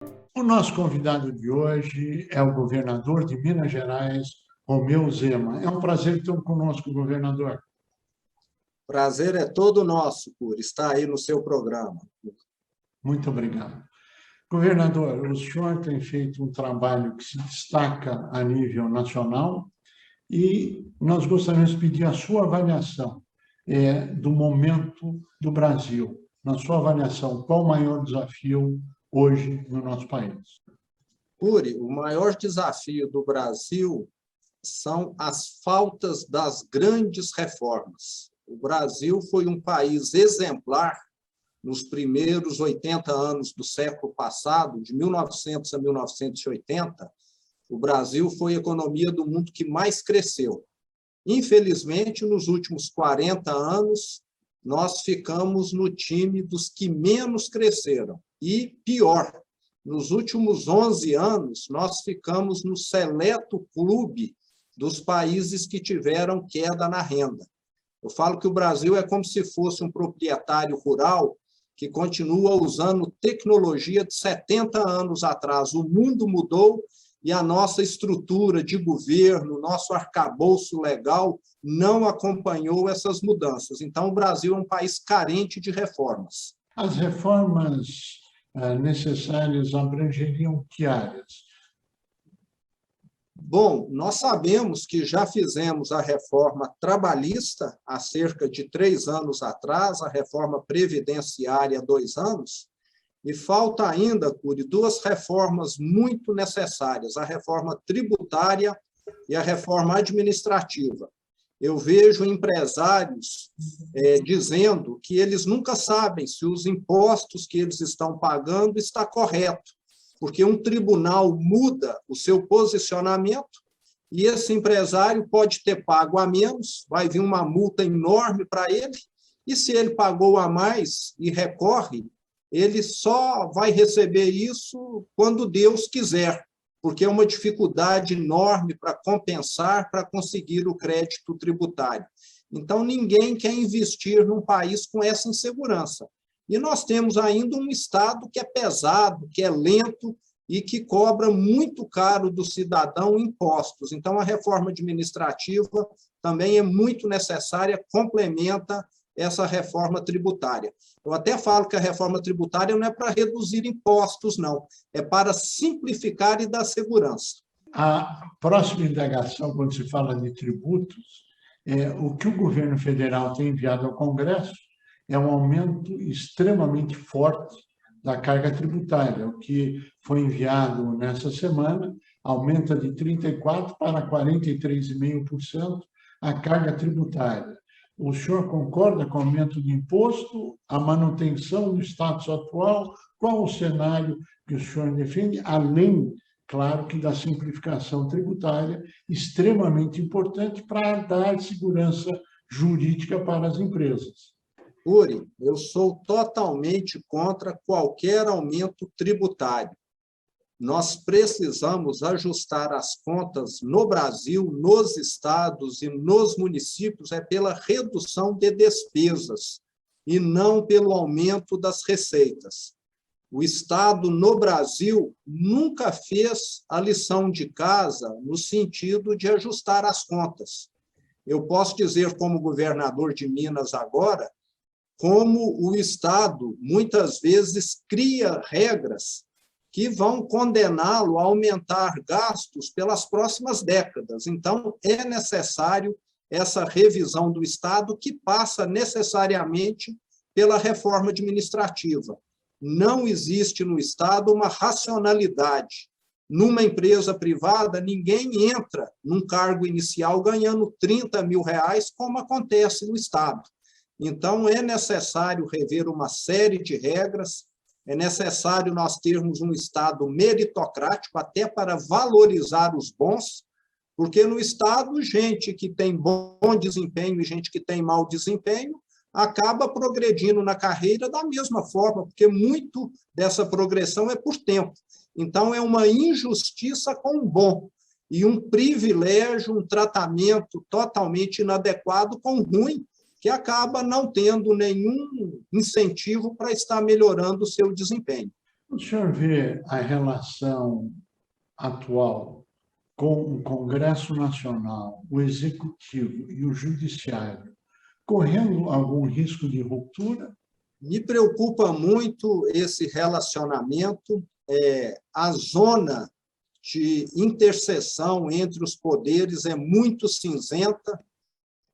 O nosso convidado de hoje é o governador de Minas Gerais, Romeu Zema. É um prazer tê-lo conosco, governador. Prazer é todo nosso, por estar aí no seu programa. Muito obrigado. Governador, o senhor tem feito um trabalho que se destaca a nível nacional e nós gostaríamos de pedir a sua avaliação do momento do Brasil. Na sua avaliação, qual o maior desafio hoje no nosso país? Curi, o maior desafio do Brasil são as faltas das grandes reformas. O Brasil foi um país exemplar nos primeiros 80 anos do século passado, de 1900 a 1980, o Brasil foi a economia do mundo que mais cresceu. Infelizmente, nos últimos 40 anos, nós ficamos no time dos que menos cresceram. E, pior, nos últimos 11 anos, nós ficamos no seleto clube dos países que tiveram queda na renda. Eu falo que o Brasil é como se fosse um proprietário rural que continua usando tecnologia de 70 anos atrás. O mundo mudou e a nossa estrutura de governo, nosso arcabouço legal não acompanhou essas mudanças. Então, o Brasil é um país carente de reformas. As reformas necessárias abrangeriam que áreas? Bom, nós sabemos que já fizemos a reforma trabalhista há cerca de 3 anos atrás, a reforma previdenciária há 2 anos, e falta ainda, Curi, 2 reformas muito necessárias, a reforma tributária e a reforma administrativa. Eu vejo empresários dizendo que eles nunca sabem se os impostos que eles estão pagando está correto, porque um tribunal muda o seu posicionamento e esse empresário pode ter pago a menos, vai vir uma multa enorme para ele, e se ele pagou a mais e recorre, ele só vai receber isso quando Deus quiser, porque é uma dificuldade enorme para compensar, para conseguir o crédito tributário. Então, ninguém quer investir num país com essa insegurança. E nós temos ainda um Estado que é pesado, que é lento e que cobra muito caro do cidadão impostos. Então, a reforma administrativa também é muito necessária, complementa essa reforma tributária. Eu até falo que a reforma tributária não é para reduzir impostos, não, é para simplificar e dar segurança. A próxima indagação, quando se fala de tributos, o que o governo federal tem enviado ao Congresso é um aumento extremamente forte da carga tributária. O que foi enviado nessa semana aumenta de 34% para 43,5% a carga tributária. O senhor concorda com o aumento de imposto, a manutenção do status atual? Qual o cenário que o senhor defende, além, claro, que da simplificação tributária, extremamente importante para dar segurança jurídica para as empresas? Uri, eu sou totalmente contra qualquer aumento tributário. Nós precisamos ajustar as contas no Brasil, nos estados e nos municípios, pela redução de despesas e não pelo aumento das receitas. O Estado, no Brasil, nunca fez a lição de casa no sentido de ajustar as contas. Eu posso dizer, como governador de Minas agora, como o Estado, muitas vezes, cria regras que vão condená-lo a aumentar gastos pelas próximas décadas. Então, é necessário essa revisão do Estado, que passa necessariamente pela reforma administrativa. Não existe no Estado uma racionalidade. Numa empresa privada, ninguém entra num cargo inicial ganhando R$30 mil, como acontece no Estado. Então, é necessário rever uma série de regras, é necessário nós termos um Estado meritocrático, até para valorizar os bons, porque no Estado, gente que tem bom desempenho e gente que tem mau desempenho acaba progredindo na carreira da mesma forma, porque muito dessa progressão é por tempo. Então, é uma injustiça com o bom e um privilégio, um tratamento totalmente inadequado com o ruim, que acaba não tendo nenhum incentivo para estar melhorando o seu desempenho. O senhor vê a relação atual com o Congresso Nacional, o Executivo e o Judiciário correndo algum risco de ruptura? Me preocupa muito esse relacionamento, a zona de interseção entre os poderes é muito cinzenta,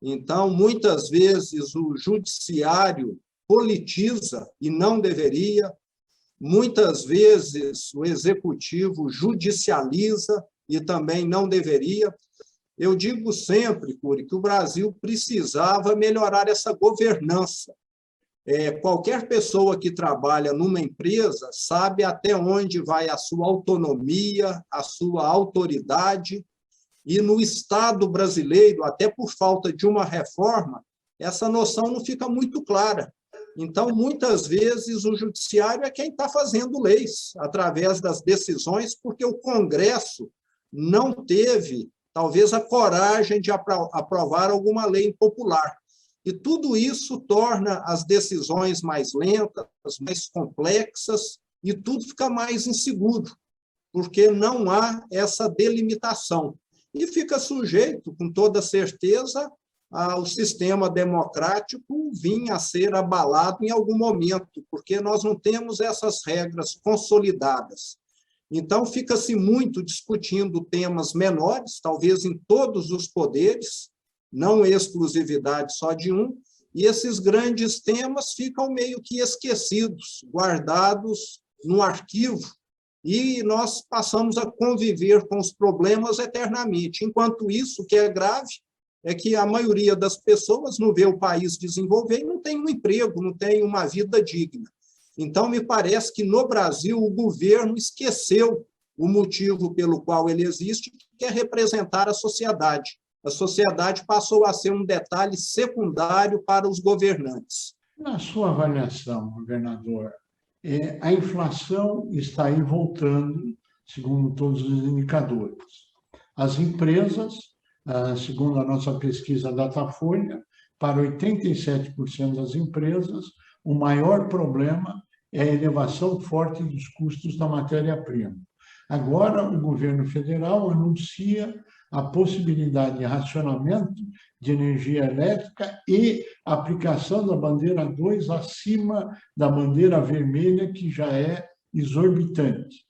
então, muitas vezes, o judiciário politiza e não deveria, muitas vezes o executivo judicializa e também não deveria. Eu digo sempre, Cury, que o Brasil precisava melhorar essa governança. Qualquer pessoa que trabalha numa empresa sabe até onde vai a sua autonomia, a sua autoridade, e no Estado brasileiro, até por falta de uma reforma, essa noção não fica muito clara. Então, muitas vezes, o judiciário é quem está fazendo leis, através das decisões, porque o Congresso não teve, talvez, a coragem de aprovar alguma lei impopular. E tudo isso torna as decisões mais lentas, mais complexas, e tudo fica mais inseguro, porque não há essa delimitação. E fica sujeito, com toda certeza, ao sistema democrático vir a ser abalado em algum momento, porque nós não temos essas regras consolidadas. Então, fica-se muito discutindo temas menores, talvez em todos os poderes, não exclusividade só de um, e esses grandes temas ficam meio que esquecidos, guardados no arquivo, e nós passamos a conviver com os problemas eternamente. Enquanto isso, o que é grave é que a maioria das pessoas não vê o país desenvolver e não tem um emprego, não tem uma vida digna. Então, me parece que no Brasil o governo esqueceu o motivo pelo qual ele existe, que é representar a sociedade. A sociedade passou a ser um detalhe secundário para os governantes. Na sua avaliação, governador, a inflação está aí voltando, segundo todos os indicadores. As empresas, segundo a nossa pesquisa Datafolha, para 87% das empresas, o maior problema é a elevação forte dos custos da matéria-prima. Agora, o governo federal anuncia a possibilidade de racionamento de energia elétrica e aplicação da bandeira 2 acima da bandeira vermelha, que já é exorbitante.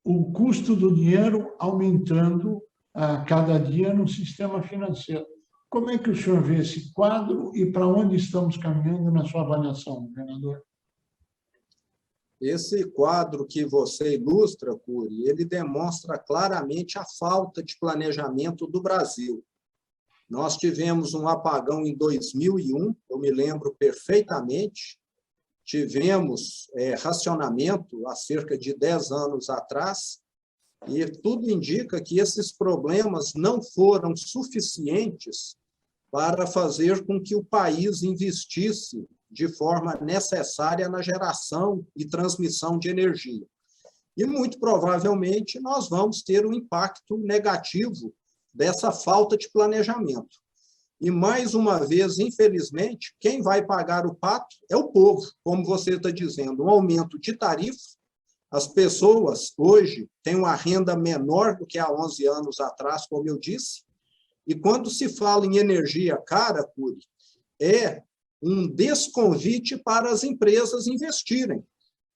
O custo do dinheiro aumentando a cada dia no sistema financeiro. Como é que o senhor vê esse quadro e para onde estamos caminhando na sua avaliação, governador? Esse quadro que você ilustra, Cury, ele demonstra claramente a falta de planejamento do Brasil. Nós tivemos um apagão em 2001, eu me lembro perfeitamente, tivemos racionamento há cerca de 10 anos atrás, e tudo indica que esses problemas não foram suficientes para fazer com que o país investisse de forma necessária na geração e transmissão de energia. E, muito provavelmente, nós vamos ter um impacto negativo dessa falta de planejamento. E, mais uma vez, infelizmente, quem vai pagar o pato é o povo, como você está dizendo, um aumento de tarifa. As pessoas, hoje, têm uma renda menor do que há 11 anos atrás, como eu disse, e quando se fala em energia cara, Cury, é um desconvite para as empresas investirem.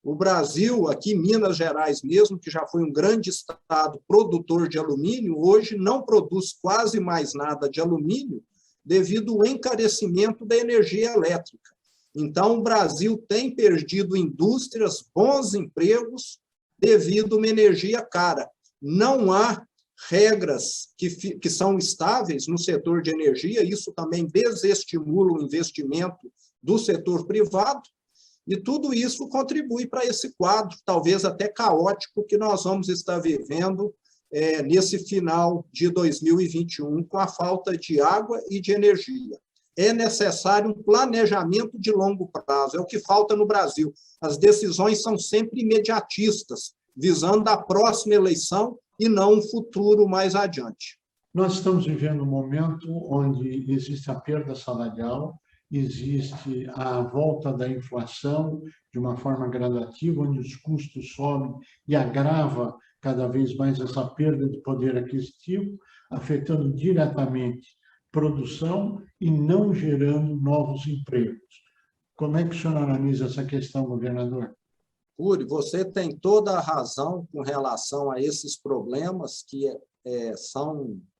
O Brasil, aqui em Minas Gerais mesmo, que já foi um grande estado produtor de alumínio, hoje não produz quase mais nada de alumínio devido ao encarecimento da energia elétrica. Então, o Brasil tem perdido indústrias, bons empregos, devido a uma energia cara. Não há regras que são estáveis no setor de energia, isso também desestimula o investimento do setor privado, e tudo isso contribui para esse quadro, talvez até caótico, que nós vamos estar vivendo nesse final de 2021, com a falta de água e de energia. É necessário um planejamento de longo prazo, é o que falta no Brasil. As decisões são sempre imediatistas, visando a próxima eleição e não um futuro mais adiante. Nós estamos vivendo um momento onde existe a perda salarial existe a volta da inflação de uma forma gradativa, onde os custos sobem e agrava cada vez mais essa perda de poder aquisitivo, afetando diretamente produção e não gerando novos empregos. Como é que o senhor analisa essa questão, governador? Cury, você tem toda a razão com relação a esses problemas que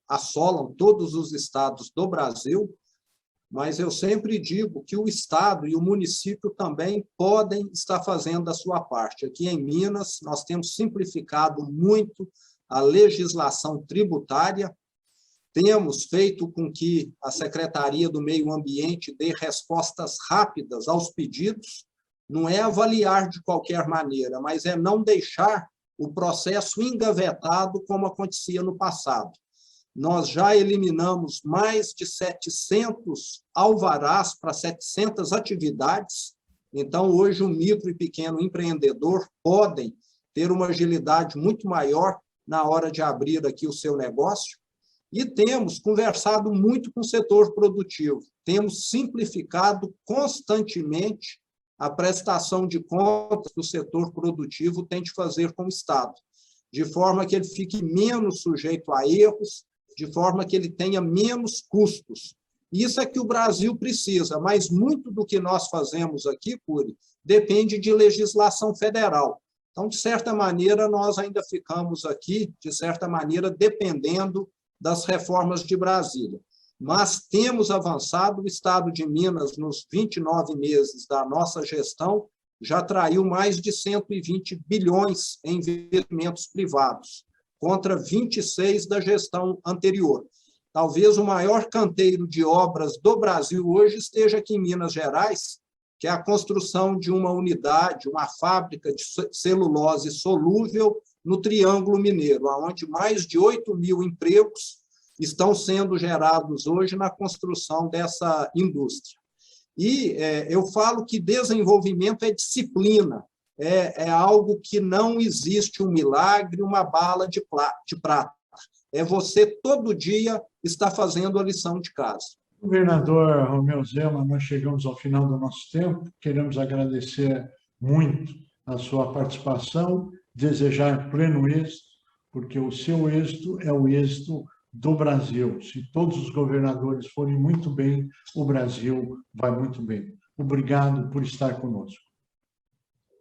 assolam todos os estados do Brasil, mas eu sempre digo que o estado e o município também podem estar fazendo a sua parte. Aqui em Minas, nós temos simplificado muito a legislação tributária, temos feito com que a Secretaria do Meio Ambiente dê respostas rápidas aos pedidos. Não é avaliar de qualquer maneira, mas é não deixar o processo engavetado como acontecia no passado. Nós já eliminamos mais de 700 alvarás para 700 atividades. Então, hoje, o micro e pequeno empreendedor podem ter uma agilidade muito maior na hora de abrir aqui o seu negócio. E temos conversado muito com o setor produtivo. Temos simplificado constantemente a prestação de contas que o setor produtivo tem de fazer com o Estado, de forma que ele fique menos sujeito a erros, de forma que ele tenha menos custos. Isso é que o Brasil precisa, mas muito do que nós fazemos aqui, Cury, depende de legislação federal. Então, de certa maneira, nós ainda ficamos aqui, de certa maneira, dependendo das reformas de Brasília. Mas temos avançado, o Estado de Minas, nos 29 meses da nossa gestão, já atraiu mais de 120 bilhões em investimentos privados, contra 26 da gestão anterior. Talvez o maior canteiro de obras do Brasil hoje esteja aqui em Minas Gerais, que é a construção de uma unidade, uma fábrica de celulose solúvel no Triângulo Mineiro, onde mais de 8 mil empregos estão sendo gerados hoje na construção dessa indústria. E eu falo que desenvolvimento é disciplina, é algo que não existe um milagre, uma bala de prata. É você, todo dia, estar fazendo a lição de casa. Governador Romeu Zema, nós chegamos ao final do nosso tempo. Queremos agradecer muito a sua participação, desejar pleno êxito, porque o seu êxito é o êxito do Brasil. Se todos os governadores forem muito bem, o Brasil vai muito bem. Obrigado por estar conosco.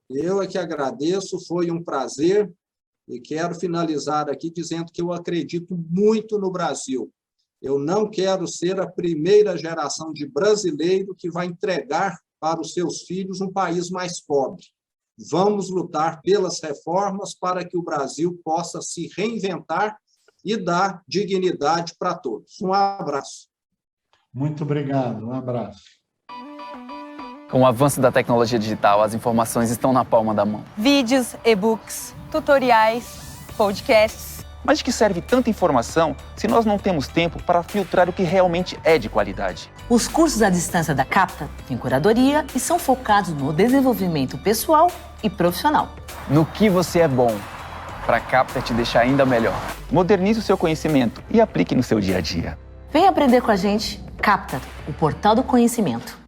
Eu é que agradeço, foi um prazer, e quero finalizar aqui dizendo que eu acredito muito no Brasil. Eu não quero ser a primeira geração de brasileiro que vai entregar para os seus filhos um país mais pobre. Vamos lutar pelas reformas para que o Brasil possa se reinventar e dar dignidade para todos. Um abraço. Muito obrigado, um abraço. Com o avanço da tecnologia digital, as informações estão na palma da mão. Vídeos, e-books, tutoriais, podcasts. Mas de que serve tanta informação se nós não temos tempo para filtrar o que realmente é de qualidade? Os cursos à distância da Capta têm curadoria e são focados no desenvolvimento pessoal e profissional. No que você é bom, para a Capta te deixar ainda melhor. Modernize o seu conhecimento e aplique no seu dia a dia. Vem aprender com a gente, Capta, o portal do conhecimento.